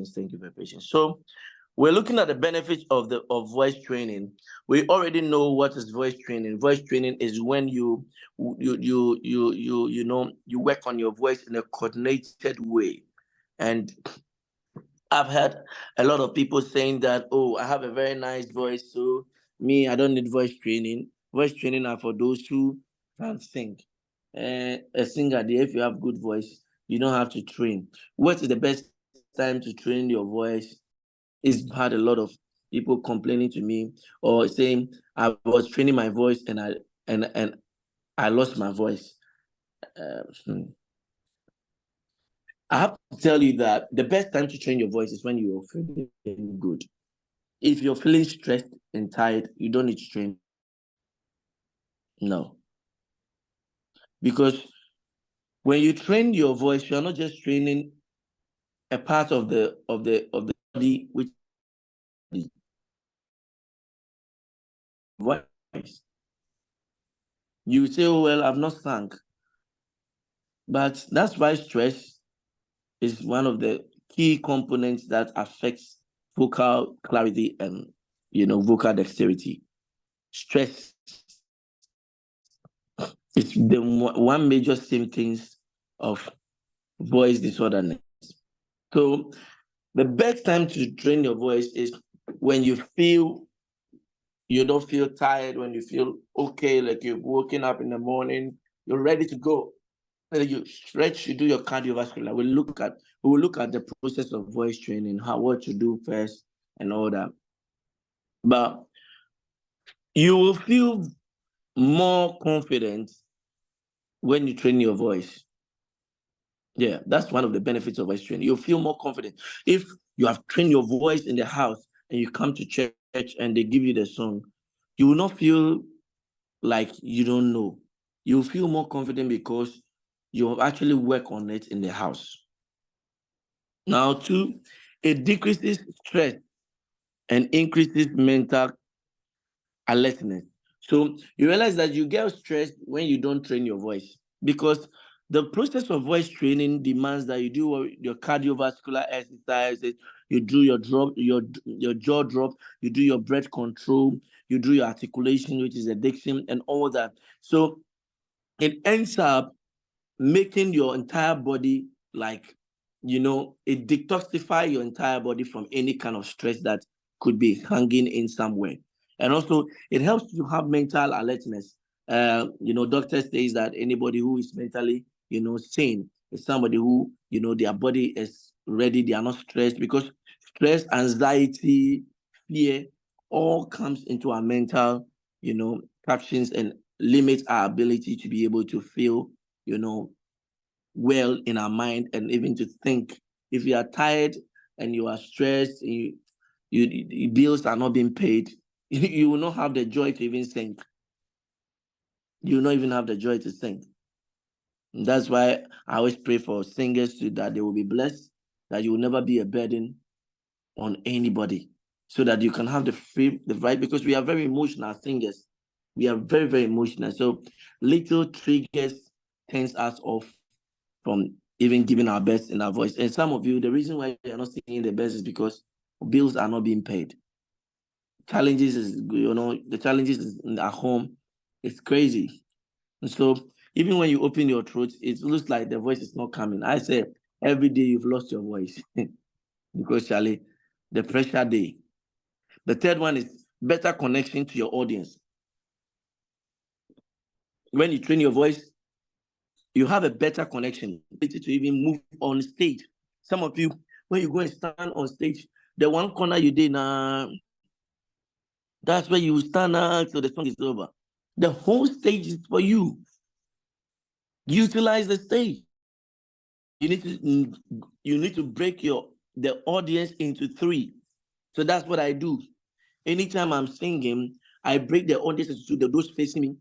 Thank you for your patience. So we're looking at the benefits of voice training. We already know what is voice training. Voice training is when you work on your voice in a coordinated way. And I've heard a lot of people saying that, oh, I have a very nice voice, so me, I don't need voice training. Voice training are for those who can't sing. A singer, there, if you have good voice, you don't have to train. What is the best time to train your voice? Is had a lot of people complaining to me or saying I was training my voice and I lost my voice. Hmm. I have to tell you that the best time to train your voice is when you're feeling good. If you're feeling stressed and tired, you don't need to train. No. Because when you train your voice, you're not just training a part of the body which voice. You say, oh well, I've not sung. But that's why stress is one of the key components that affects vocal clarity and vocal dexterity. Stress is the one major symptoms of voice disorderness. So the best time to train your voice is when you don't feel tired, when you feel okay, like you're waking up in the morning, you're ready to go. You stretch, you do your cardiovascular. We will look at the process of voice training, what to do first and all that. But you will feel more confident when you train your voice. Yeah, that's one of the benefits of voice training. You'll feel more confident. If you have trained your voice in the house and you come to church and they give you the song, you will not feel like you don't know. You'll feel more confident because you have actually worked on it in the house. Now, two, it decreases stress and increases mental alertness. So you realize that you get stressed when you don't train your voice, because the process of voice training demands that you do your cardiovascular exercises, you do your jaw drop, you do your breath control, you do your articulation, which is the diction, and all that. So it ends up making your entire body it detoxify your entire body from any kind of stress that could be hanging in somewhere. And also it helps you have mental alertness. Doctor says that anybody who is mentally sane is somebody who their body is ready, they are not stressed, because stress, anxiety, fear all comes into our mental captions and limits our ability to be able to feel well in our mind and even to think. If you are tired and you are stressed, you bills are not being paid, you will not have the joy to even think. You will not even have the joy to think. And that's why I always pray for singers that they will be blessed, that you will never be a burden on anybody, so that you can have the right, because we are very emotional singers. We are very, very emotional. So little triggers turns us off from even giving our best in our voice. And some of you, the reason why you're not singing the best is because bills are not being paid. Challenges is, the challenges at home, it's crazy. And so even when you open your throat, it looks like the voice is not coming. I say every day you've lost your voice because Charlie, the pressure day. The third one is better connection to your audience. When you train your voice, you have a better connection to even move on stage. Some of you, when you go and stand on stage, the one corner you did, that's where you stand till the song is over. The whole stage is for you. Utilize the stage. You need to break the audience into three. So that's what I do. Anytime I'm singing, I break the audience into those facing me,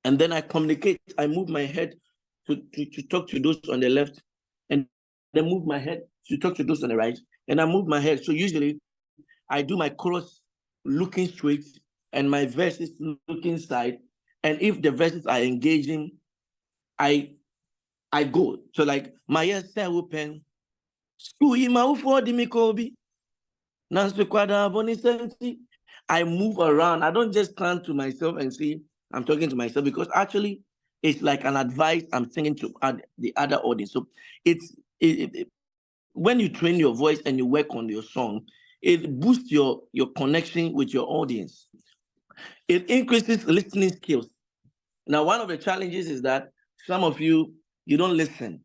and then I communicate. I move my head to talk to those on the left, and then move my head to talk to those on the right, and I move my head. So usually I do my chorus looking straight and my verses looking side. And if the verses are engaging, I I go. So like my ears say open. School for the Mikobi. I move around. I don't just stand to myself and see I'm talking to myself, because actually it's like an advice I'm singing to the other audience. So when you train your voice and you work on your song, it boosts your connection with your audience. It increases listening skills. Now, one of the challenges is that some of you don't listen.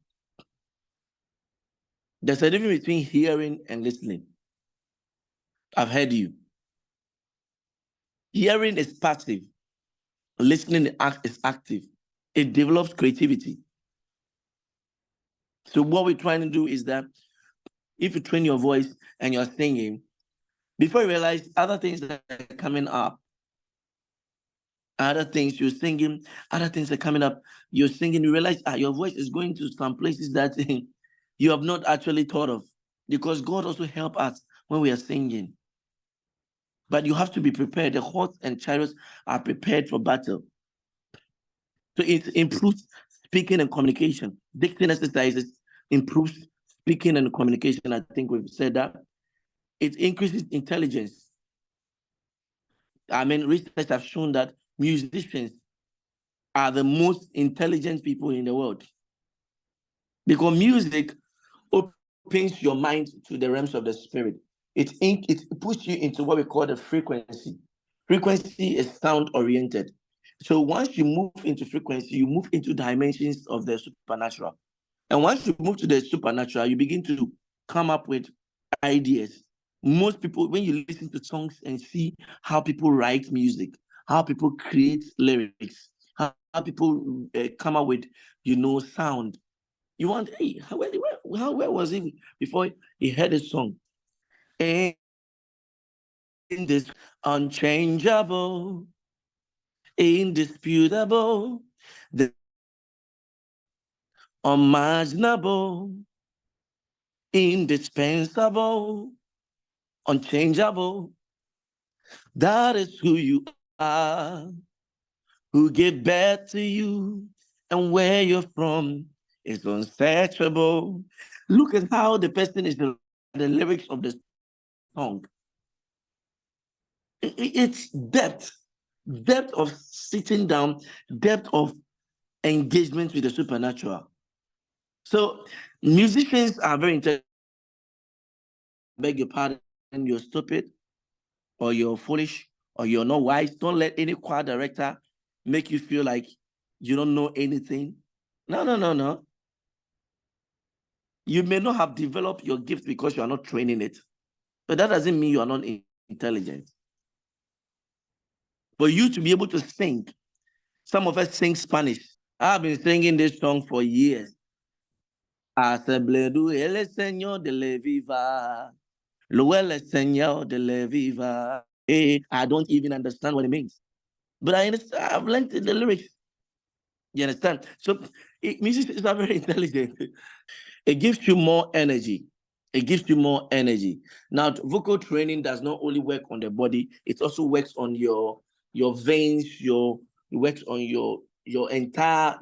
There's a difference between hearing and listening. I've heard you. Hearing is passive. Listening is active. It develops creativity. So what we're trying to do is that if you train your voice and you're singing, before you realize other things that are coming up, other things you're singing, other things are coming up, you're singing, you realize your voice is going to some places that you have not actually thought of, because God also helps us when we are singing. But you have to be prepared. The horse and chariots are prepared for battle. So it improves speaking and communication. Diction exercises improves speaking and communication. I think we've said that. It increases intelligence. I mean, research have shown that musicians are the most intelligent people in the world, because music opens your mind to the realms of the spirit. It puts you into what we call the frequency. Frequency is sound oriented. So once you move into frequency, you move into dimensions of the supernatural. And once you move to the supernatural, you begin to come up with ideas. Most people, when you listen to songs and see how people write music, how people create lyrics, how people come up with, sound, you want, hey, where was he before he heard a song? And in this unchangeable, indisputable, the unimaginable, indispensable, unchangeable. That is who you are, who gave birth to you, and where you're from is unsearchable. Look at how the person is the lyrics of the song. It's depth of sitting down, depth of engagement with the supernatural. So musicians are very intelligent. Beg your pardon, you're stupid, or you're foolish, or you're not wise. Don't let any choir director make you feel like you don't know anything. No. You may not have developed your gift because you are not training it, but that doesn't mean you are not intelligent. For you to be able to sing, some of us sing Spanish. I've been singing this song for years. Asebledu el Señor de la Viva. Luel Señor de la Viva. I don't even understand what it means, but I understand. I've learned the lyrics. You understand? So musicians are very intelligent. It gives you more energy. It gives you more energy. Now, vocal training does not only work on the body; it also works on your veins. It works on your entire,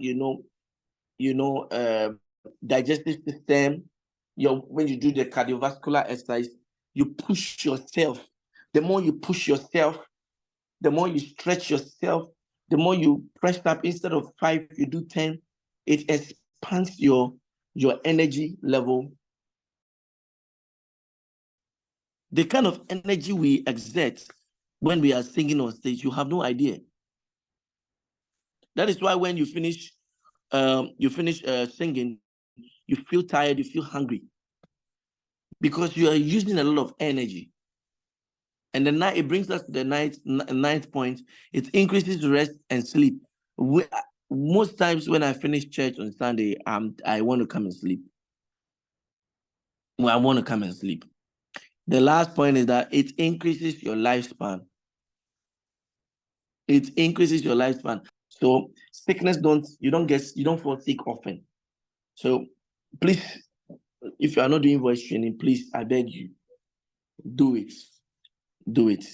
digestive system. When you do the cardiovascular exercise, you push yourself. The more you push yourself, the more you stretch yourself, the more you press up. Instead of 5, you do 10. It expands your energy level. The kind of energy we exert when we are singing on stage, you have no idea. That is why when you finish singing, you feel tired, you feel hungry, because you are using a lot of energy. And it brings us to the ninth point. It increases rest and sleep. Most times when I finish church on Sunday, I want to come and sleep. I want to come and sleep. The last point is that it increases your lifespan. It increases your lifespan. So sickness you don't fall sick often. So please, if you are not doing voice training, please, I beg you, do it. Do it.